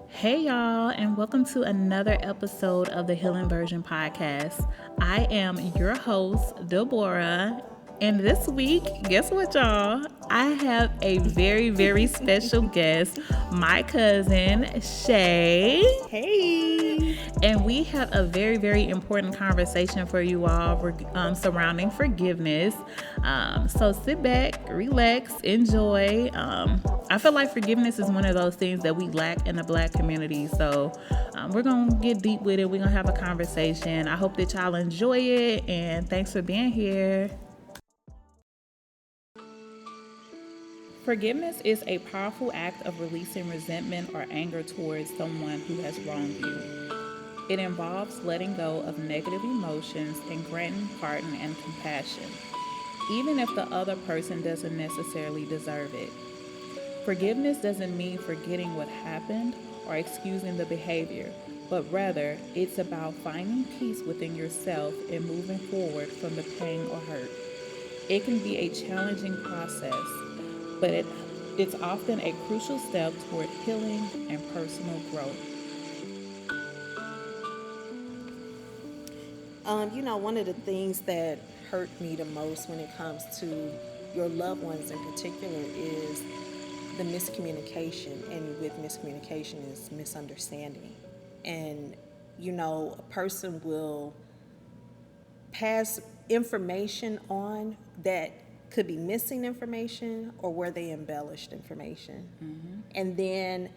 Hey, y'all, and welcome to another episode of the Healing Version podcast. I am your host, Deborah, and this week, guess what, y'all? I have a very, very special guest, my cousin, Shey. Hey. And we have a very, very important conversation for you all surrounding forgiveness. So sit back, relax, enjoy. I feel like forgiveness is one of those things that we lack in the Black community. So we're going to get deep with it. We're going to have a conversation. I hope that y'all enjoy it. And thanks for being here. Forgiveness is a powerful act of releasing resentment or anger towards someone who has wronged you. It involves letting go of negative emotions and granting pardon and compassion, even if the other person doesn't necessarily deserve it. Forgiveness doesn't mean forgetting what happened or excusing the behavior, but rather it's about finding peace within yourself and moving forward from the pain or hurt. It can be a challenging process, but it's often a crucial step toward healing and personal growth. One of the things that hurt me the most when it comes to your loved ones in particular is the miscommunication. And with miscommunication is misunderstanding. And, a person will pass information on that could be missing information or where they embellished information. And then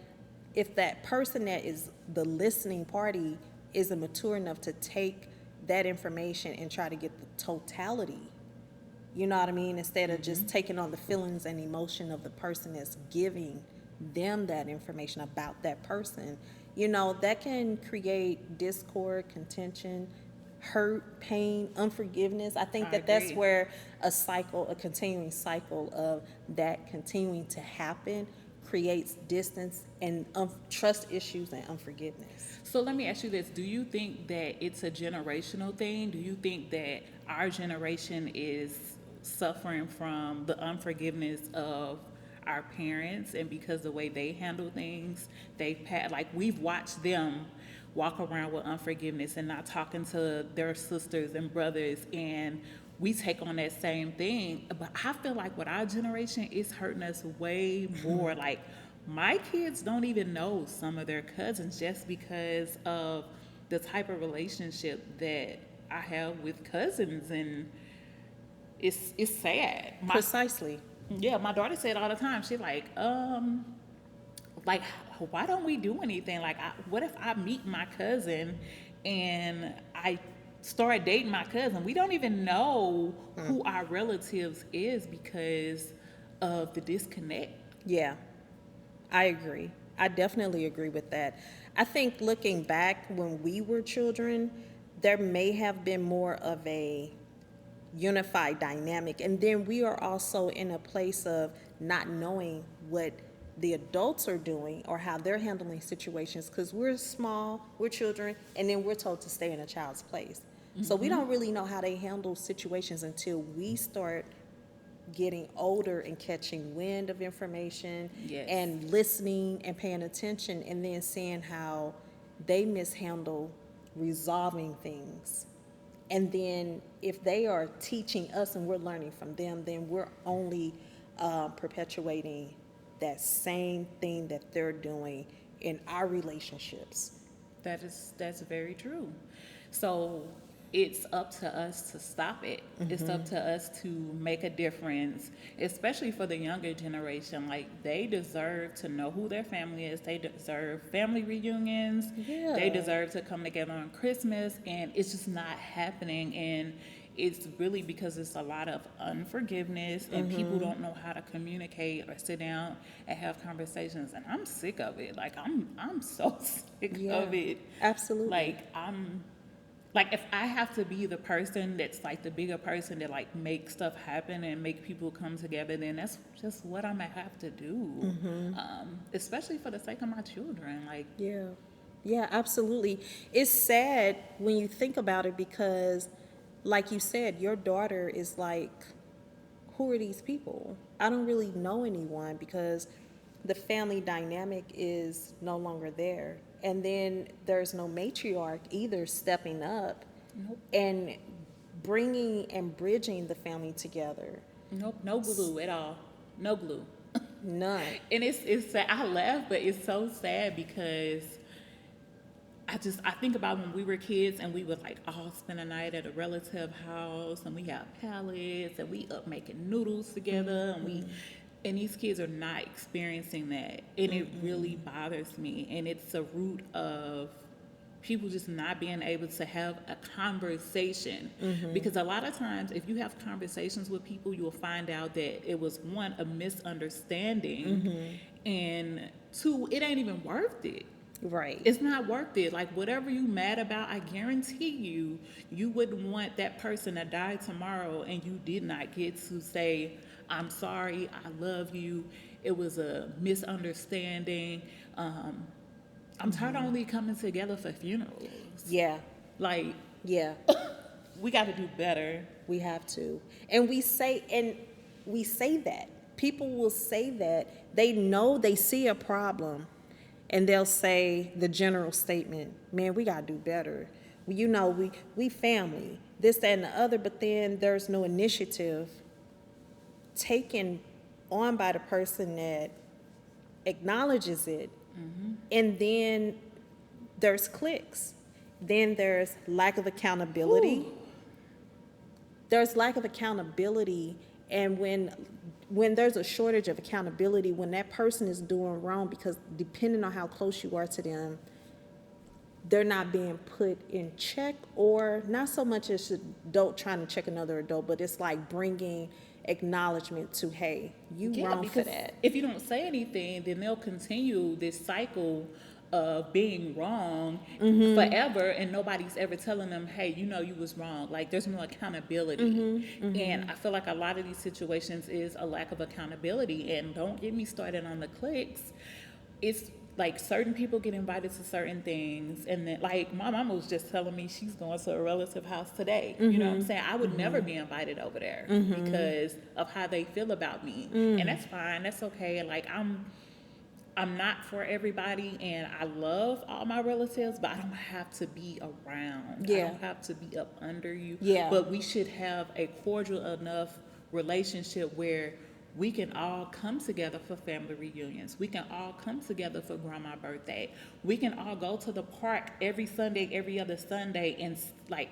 if that person that is the listening party isn't mature enough to take that information and try to get the totality, you know what I mean, instead of just taking on the feelings and emotion of the person that's giving them that information about that person, that can create discord, contention, hurt, pain, unforgiveness. I think that's where a continuing cycle of that continuing to happen creates distance and trust issues and unforgiveness. So let me ask you this. Do you think that it's a generational thing? Do you think that our generation is suffering from the unforgiveness of our parents, and because the way they handle things, we've watched them walk around with unforgiveness and not talking to their sisters and brothers, and we take on that same thing. But I feel like with our generation, it's hurting us way more. Like, my kids don't even know some of their cousins just because of the type of relationship that I have with cousins, and it's sad. Precisely. Yeah, my daughter said all the time. She's like, why don't we do anything? Like, what if I meet my cousin and I start dating my cousin? We don't even know who our relatives is because of the disconnect. Yeah, I agree. I definitely agree with that. I think looking back when we were children, there may have been more of a unified dynamic. And then we are also in a place of not knowing what the adults are doing or how they're handling situations because we're small, we're children, and then we're told to stay in a child's place. So we don't really know how they handle situations until we start getting older and catching wind of information. Yes. And listening and paying attention and then seeing how they mishandle resolving things. And then if they are teaching us and we're learning from them, then we're only perpetuating that same thing that they're doing in our relationships. That's very true. So it's up to us to stop it. It's up to us to make a difference, especially for the younger generation. Like, they deserve to know who their family is. They deserve family reunions. Yeah. They deserve to come together on Christmas, and it's just not happening. And it's really because it's a lot of unforgiveness, and people don't know how to communicate or sit down and have conversations. And I'm sick of it. Like, I'm so sick of it. Absolutely. Like, if I have to be the person that's like the bigger person that like make stuff happen and make people come together, then that's just what I'm gonna have to do. Especially for the sake of my children. Like, Yeah, absolutely. It's sad when you think about it because, like you said, your daughter is like, who are these people? I don't really know anyone because the family dynamic is no longer there. And then there's no matriarch either stepping up Nope. and bringing and bridging the family together. Nope. No glue at all. No glue. None. And it's sad. I laugh, but it's so sad because I think about when we were kids and we would like all spend a night at a relative house and we have pallets and we up making noodles together and these kids are not experiencing that, and it really bothers me, and it's a root of people just not being able to have a conversation, because a lot of times if you have conversations with people, you will find out that it was, one, a misunderstanding, and two, it ain't even worth it. Right. It's not worth it. Like, whatever you mad about, I guarantee you wouldn't want that person to die tomorrow and you did not get to say, I'm sorry, I love you, it was a misunderstanding. I'm tired of only coming together for funerals. Yeah. Like, Yeah. we got to do better. We have to. And we say that. People will say that. They know they see a problem and they'll say the general statement, man, we got to do better. You know, we family, this, that, and the other, but then there's no initiative taken on by the person that acknowledges it. And then there's cliques. Then there's lack of accountability. Ooh. There's lack of accountability, and when there's a shortage of accountability, when that person is doing wrong, because depending on how close you are to them, they're not being put in check, or not so much as an adult trying to check another adult, but it's like bringing acknowledgement to, hey, you wrong for that. If you don't say anything, then they'll continue this cycle of being wrong forever, and nobody's ever telling them, hey, you know you was wrong. Like, there's no accountability. And I feel like a lot of these situations is a lack of accountability. And don't get me started on the cliques. It's like certain people get invited to certain things, and then, like, my mama was just telling me she's going to a relative house today. You know what I'm saying? I would never be invited over there because of how they feel about me. And that's fine. That's okay. Like, I'm not for everybody, and I love all my relatives, but I don't have to be around. Yeah. I don't have to be up under you. Yeah. But we should have a cordial enough relationship where we can all come together for family reunions. We can all come together for grandma's birthday. We can all go to the park every Sunday, every other Sunday, and like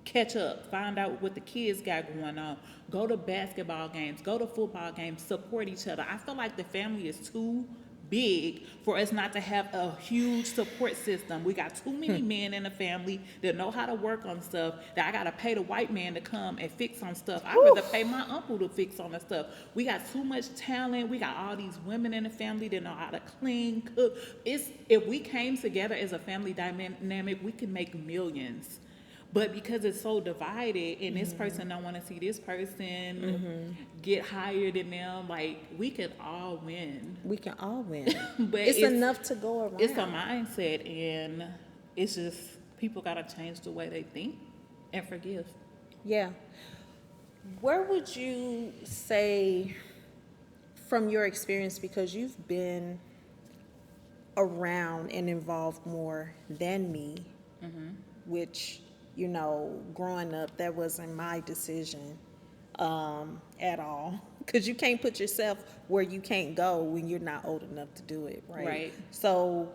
catch up, find out what the kids got going on, go to basketball games, go to football games, support each other. I feel like the family is too big for us not to have a huge support system. We got too many men in the family that know how to work on stuff that I gotta pay the white man to come and fix on stuff. I'd rather pay my uncle to fix on the stuff. We got too much talent. We got all these women in the family that know how to clean, cook. If we came together as a family dynamic, we could make millions. But because it's so divided, and this person don't want to see this person get higher than them, like, we could all win. We can all win. But it's enough to go around. It's a mindset, and it's just people gotta change the way they think and forgive. Yeah. Where would you say, from your experience, because you've been around and involved more than me, which, you know, growing up, that wasn't my decision at all. Because you can't put yourself where you can't go when you're not old enough to do it, right? Right. So,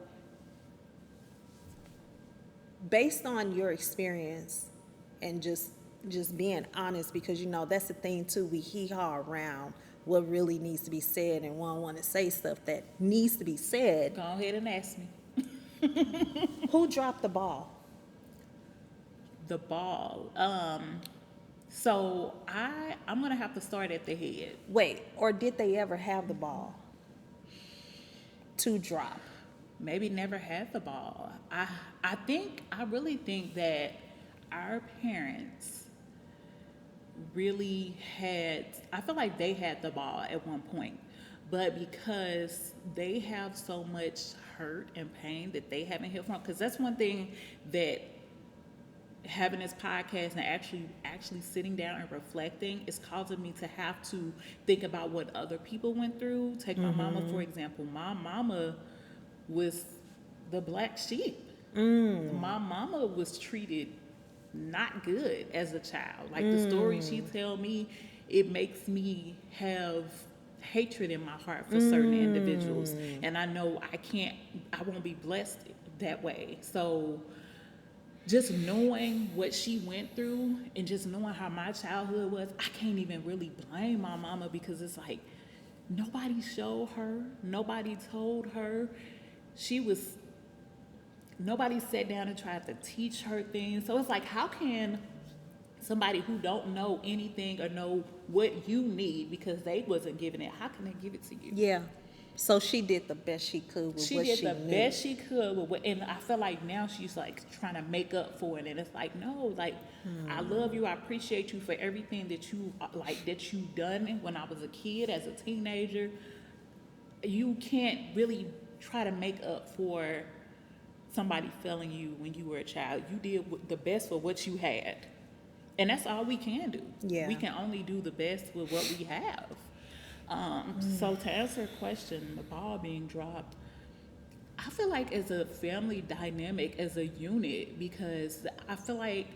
based on your experience and just being honest, because, you know, that's the thing too, we hee-haw around what really needs to be said, and one want to say stuff that needs to be said. Go ahead and ask me. Who dropped the ball? The ball. So I'm gonna have to start at the head. Wait, or did they ever have the ball to drop? Maybe never had the ball. I really think that our parents really had, I feel like they had the ball at one point, but because they have so much hurt and pain that they haven't healed from, because that's one thing that having this podcast and actually sitting down and reflecting is causing me to have to think about what other people went through. Take my mama for example. My mama was the black sheep. My mama was treated not good as a child. Like the story she tell me, it makes me have hatred in my heart for certain individuals, and I know I won't be blessed that way. So just knowing what she went through and just knowing how my childhood was, I can't even really blame my mama, because it's like nobody showed her, nobody told her. Nobody sat down and tried to teach her things. So it's like, how can somebody who don't know anything or know what you need because they wasn't giving it, how can they give it to you? Yeah. So she did the best she could with She what did she the knew. best she could with what, and I feel like now she's like trying to make up for it, and it's like, no, like I love you, I appreciate you for everything that you done when I was a kid, as a teenager. You can't really try to make up for somebody failing you when you were a child. You did the best for what you had, and that's all we can do. Yeah. We can only do the best with what we have. So to answer your question, the ball being dropped, I feel like as a family dynamic, as a unit, because I feel like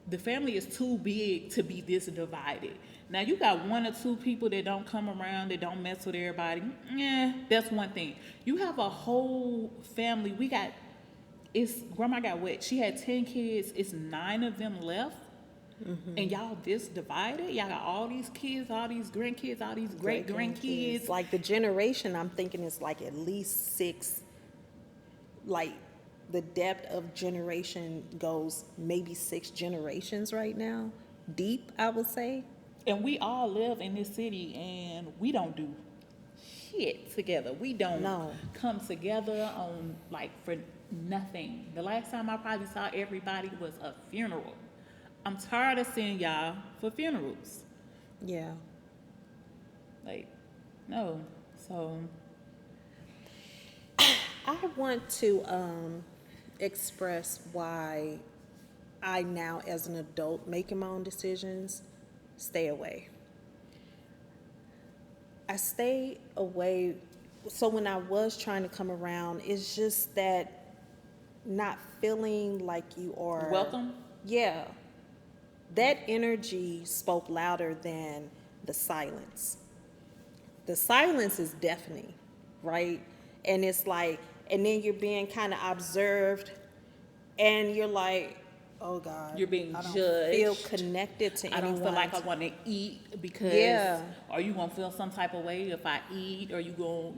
the family is too big to be this divided. Now you got one or two people that don't come around, that don't mess with everybody. That's one thing. You have a whole family. Grandma got what? She had 10 kids. It's 9 of them left. And y'all this divided. Y'all got all these kids, all these grandkids, all these great grandkids. Like the generation, I'm thinking is like at least 6. Like the depth of generation goes maybe 6 generations right now. Deep, I would say. And we all live in this city, and we don't do shit together. We don't come together on for nothing. The last time I probably saw everybody was a funeral. I'm tired of seeing y'all for funerals. Yeah. No. So I want to express why I now, as an adult making my own decisions, stay away. I stay away. So when I was trying to come around, it's just that not feeling like you are welcome. Yeah. That energy spoke louder than the silence. The silence is deafening, right? And it's like, and then you're being kind of observed, and you're like, oh God, You're being I don't judged. feel connected to anyone. I don't feel like I want to eat because, are you going to feel some type of way if I eat? Or you going,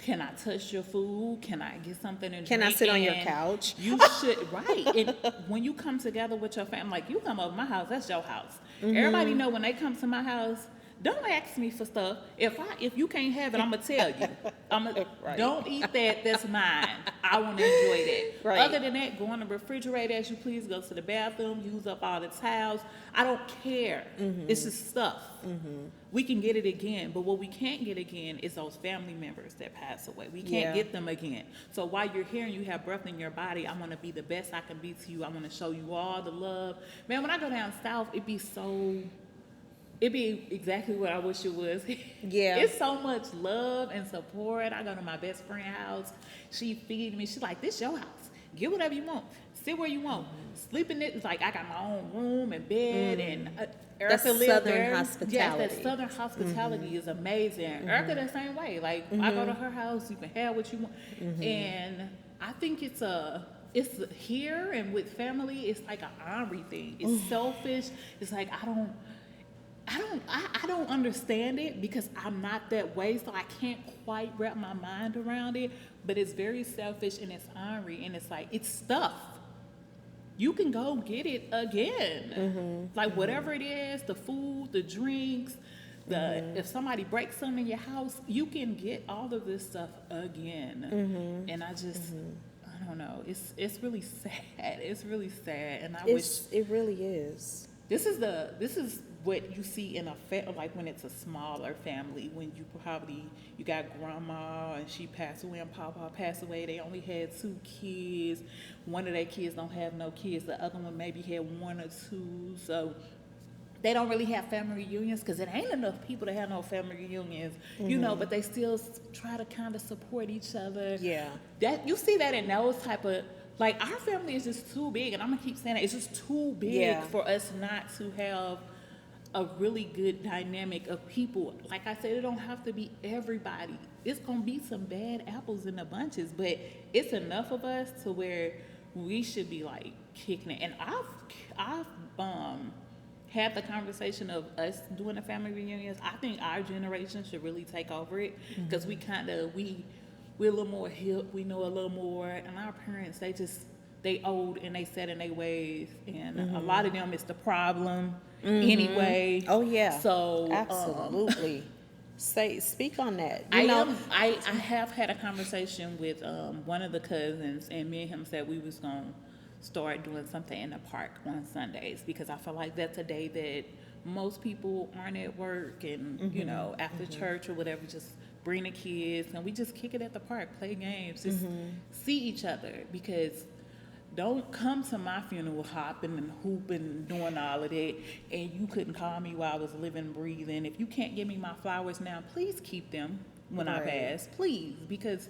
can I touch your food? Can I get something to drink? Can I sit on your couch? You should, right. And when you come together with your family, like you come over my house, that's your house. Everybody know when they come to my house, don't ask me for stuff. If you can't have it, I'm gonna tell you. Right. Don't eat that. That's mine. I want to enjoy that. Right. Other than that, go in the refrigerator as you please. Go to the bathroom. Use up all the towels. I don't care. It's just stuff. We can get it again, but what we can't get again is those family members that pass away. We can't get them again. So while you're here and you have breath in your body, I want to be the best I can be to you. I want to show you all the love. Man, when I go down south, it'd be exactly what I wish it was. Yeah. It's so much love and support. I go to my best friend's house. She feeds me. She's like, this your house. Get whatever you want. Sit where you want. Sleep in it. It's like I got my own room and bed. And Erica lived Southern there. hospitality. Yes, that Southern hospitality is amazing. Erica the same way. Like, I go to her house. You can have what you want. And I think it's here and with family, it's like an honorary thing. It's selfish. It's like I don't understand it because I'm not that way, so I can't quite wrap my mind around it. But it's very selfish and it's ornery, and it's like it's stuff. You can go get it again. Like whatever it is, the food, the drinks, if somebody breaks something in your house, you can get all of this stuff again. And I just I don't know. It's really sad. It's really sad, and I wish it really is. This is what you see in a like when it's a smaller family, when you got grandma and she passed away and papa passed away, they only had 2 kids, one of their kids don't have no kids, the other one maybe had 1 or 2, so they don't really have family reunions because it ain't enough people to have no family reunions, but they still try to kind of support each other. Yeah. That you see that in those type of, like, our family is just too big, and I'm gonna keep saying it, it's just too big Yeah. for us not to have a really good dynamic of people. Like I said, it don't have to be everybody. It's gonna be some bad apples in the bunches, but it's enough of us to where we should be like kicking it. And I've had the conversation of us doing the family reunions. I think our generation should really take over it because we're a little more hip, we know a little more, and our parents, they old and they set in their ways, and a lot of them is the problem anyway. Oh yeah. So absolutely. Speak on that. I have had a conversation with one of the cousins, and me and him said we was gonna start doing something in the park on Sundays because I feel like that's a day that most people aren't at work, and after church or whatever, just bring the kids and we just kick it at the park, play games, just see each other. Because don't come to my funeral hopping and hooping, doing all of that, and you couldn't call me while I was living, breathing. If you can't give me my flowers now, please keep them when I pass, please, because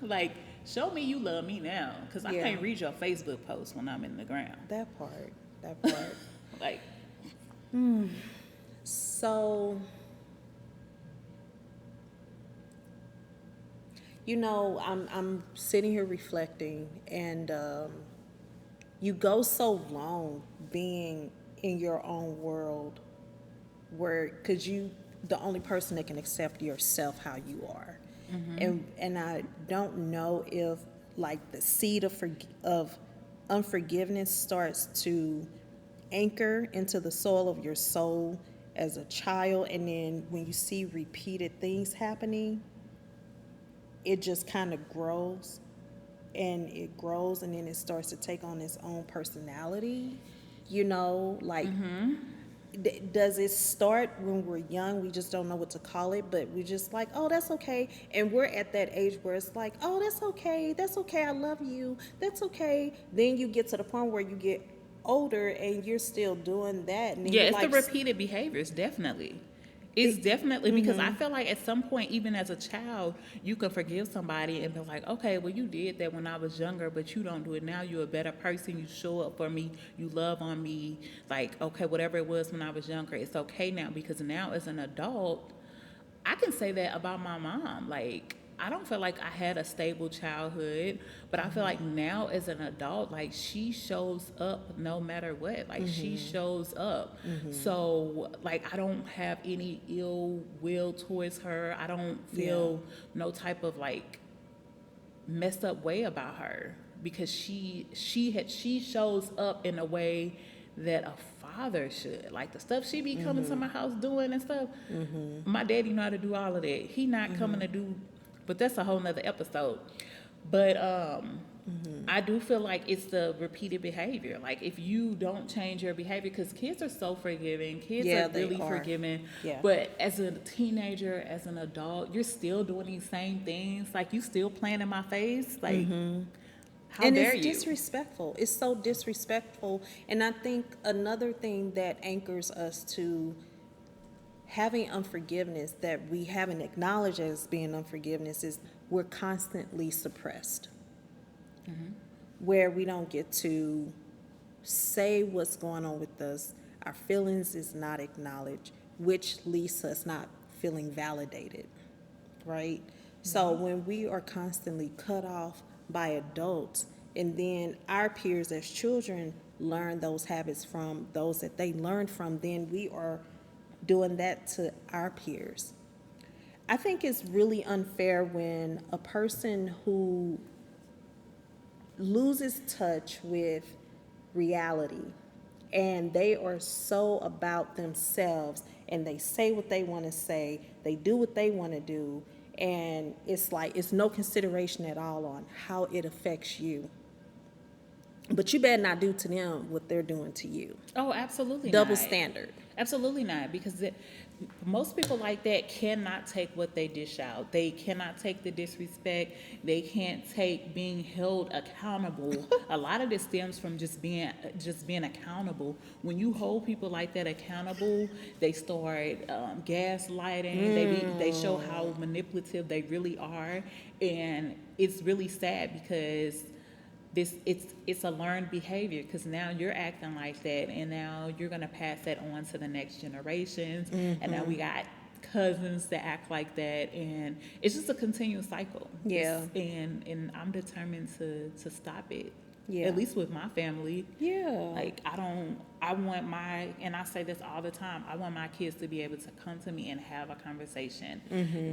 like, show me you love me now, because I can't read your Facebook post when I'm in the ground. That part. Like, So, I'm sitting here reflecting, and you go so long being in your own world, because you the only person that can accept yourself how you are, and I don't know if like the seed of unforgiveness starts to anchor into the soil of your soul as a child, and then when you see repeated things happening, it just kind of grows, and then it starts to take on its own personality, like does it start when we're young? We just don't know what to call it, but we just like, oh, that's okay. And we're at that age where it's like, oh, that's okay, I love you, that's okay. Then you get to the point where you get older and you're still doing that. And it's the repeated behaviors, definitely. It's definitely because I feel like at some point, even as a child, you can forgive somebody and be like, okay, well, you did that when I was younger, but you don't do it now. You're a better person. You show up for me. You love on me. Like, okay, whatever it was when I was younger, it's okay now, because now as an adult, I can say that about my mom. Like, I don't feel like I had a stable childhood, but I feel like now as an adult, like, she shows up no matter what. Like, she shows up. So, like, I don't have any ill will towards her. I don't feel no type of, like, messed up way about her, because she shows up in a way that a father should. Like, the stuff she be coming to my house doing and stuff, my daddy know how to do all of that. He not coming to do, but that's a whole nother episode. But I do feel like it's the repeated behavior. Like, if you don't change your behavior, because kids are so forgiving, kids are really forgiving, but as a teenager, as an adult, you're still doing these same things. Like, you still playing in my face. Like, how dare you? It's disrespectful. It's so disrespectful. And I think another thing that anchors us to having unforgiveness that we haven't acknowledged as being unforgiveness is we're constantly suppressed, where we don't get to say what's going on with us. Our feelings is not acknowledged, which leads to us not feeling validated, right? So when we are constantly cut off by adults, and then our peers as children learn those habits from those that they learned from, then we are doing that to our peers. I think it's really unfair when a person who loses touch with reality and they are so about themselves and they say what they want to say, they do what they want to do, and it's like it's no consideration at all on how it affects you. But you better not do to them what they're doing to you. Oh, absolutely Double not. standard. Absolutely not, because most people like that cannot take what they dish out. They cannot take the disrespect. They can't take being held accountable. A lot of this stems from just being accountable. When you hold people like that accountable, they start gaslighting. They show how manipulative they really are, and it's really sad because it's a learned behavior, because now you're acting like that, and now you're going to pass that on to the next generations, and now we got cousins that act like that, and it's just a continuous cycle. Yeah. And I'm determined to stop it. Yeah. At least with my family. Yeah. Like, I want and I say this all the time, I want my kids to be able to come to me and have a conversation.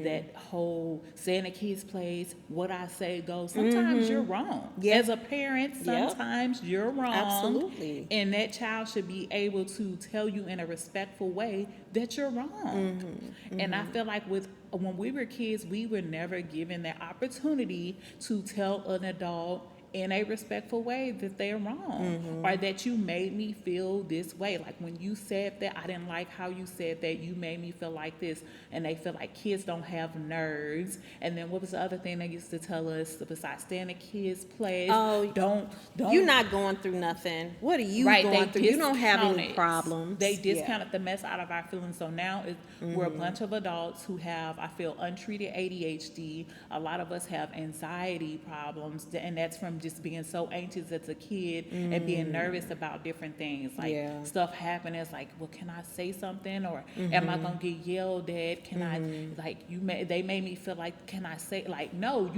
That whole saying a kid's place, what I say goes. Sometimes you're wrong. Yep. As a parent, sometimes you're wrong. Absolutely. And that child should be able to tell you in a respectful way that you're wrong. And I feel like when we were kids, we were never given that opportunity to tell an adult in a respectful way that they're wrong, or that you made me feel this way. Like when you said that, I didn't like how you said that, you made me feel like this. And they feel like kids don't have nerves. And then what was the other thing they used to tell us besides stay in a kid's place? Oh, don't You're not going through nothing. What are you going through? You don't have any problems. They discounted the mess out of our feelings. So now we're a bunch of adults who have, I feel, untreated ADHD. A lot of us have anxiety problems, and that's from just being so anxious as a kid and being nervous about different things. Like stuff happening, it's like, well, can I say something, or am I gonna get yelled at? Can I, like, they made me feel like, can I say, like, no,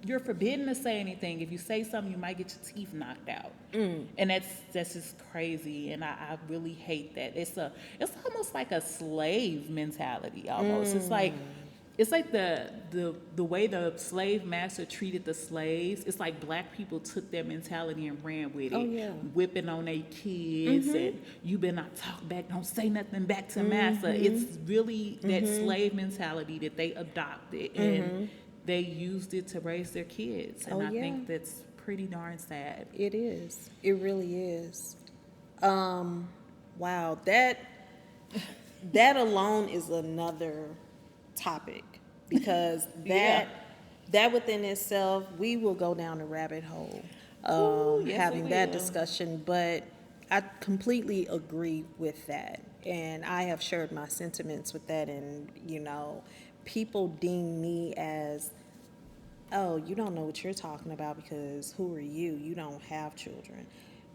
you're forbidden to say anything. If you say something, you might get your teeth knocked out. And that's just crazy, and I really hate that. It's almost like a slave mentality almost. It's like the way the slave master treated the slaves. It's like black people took that mentality and ran with it, whipping on their kids, and you better not talk back, don't say nothing back to master. It's really that slave mentality that they adopted, and they used it to raise their kids, and I think that's pretty darn sad. It is. It really is. Wow, that alone is another topic, because that within itself, we will go down a rabbit hole having that discussion. But I completely agree with that, and I have shared my sentiments with that. And people deem me as, oh, you don't know what you're talking about, because who are you? You don't have children.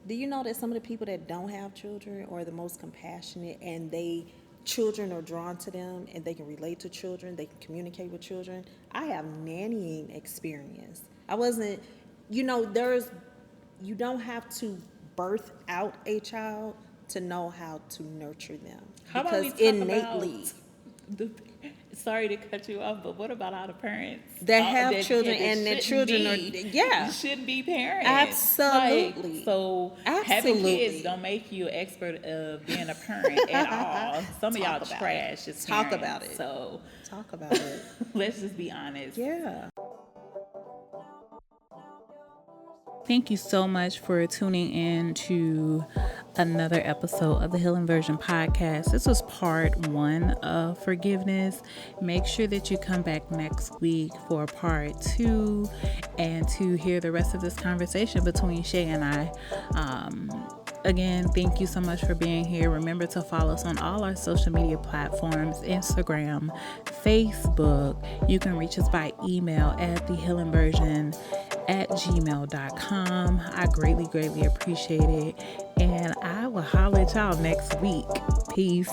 Do you know that some of the people that don't have children are the most compassionate, and children are drawn to them, and they can relate to children, they can communicate with children? I have nannying experience. I wasn't, you don't have to birth out a child to know how to nurture them. How about we talk innately about sorry to cut you off, but what about all the parents that have children and their children you shouldn't be parents? Absolutely. Like, so having kids don't make you an expert of being a parent at all. Some of y'all trash as parents. Talk about it. So talk about it. Let's just be honest. Yeah. Thank you so much for tuning in to another episode of the Healing Version podcast. This was part 1 of forgiveness. Make sure that you come back next week for part 2 and to hear the rest of this conversation between Shey and I. Again, thank you so much for being here. Remember to follow us on all our social media platforms, Instagram, Facebook. You can reach us by email at thehealingversion@gmail.com. I greatly appreciate it. And I will holler at y'all next week. Peace.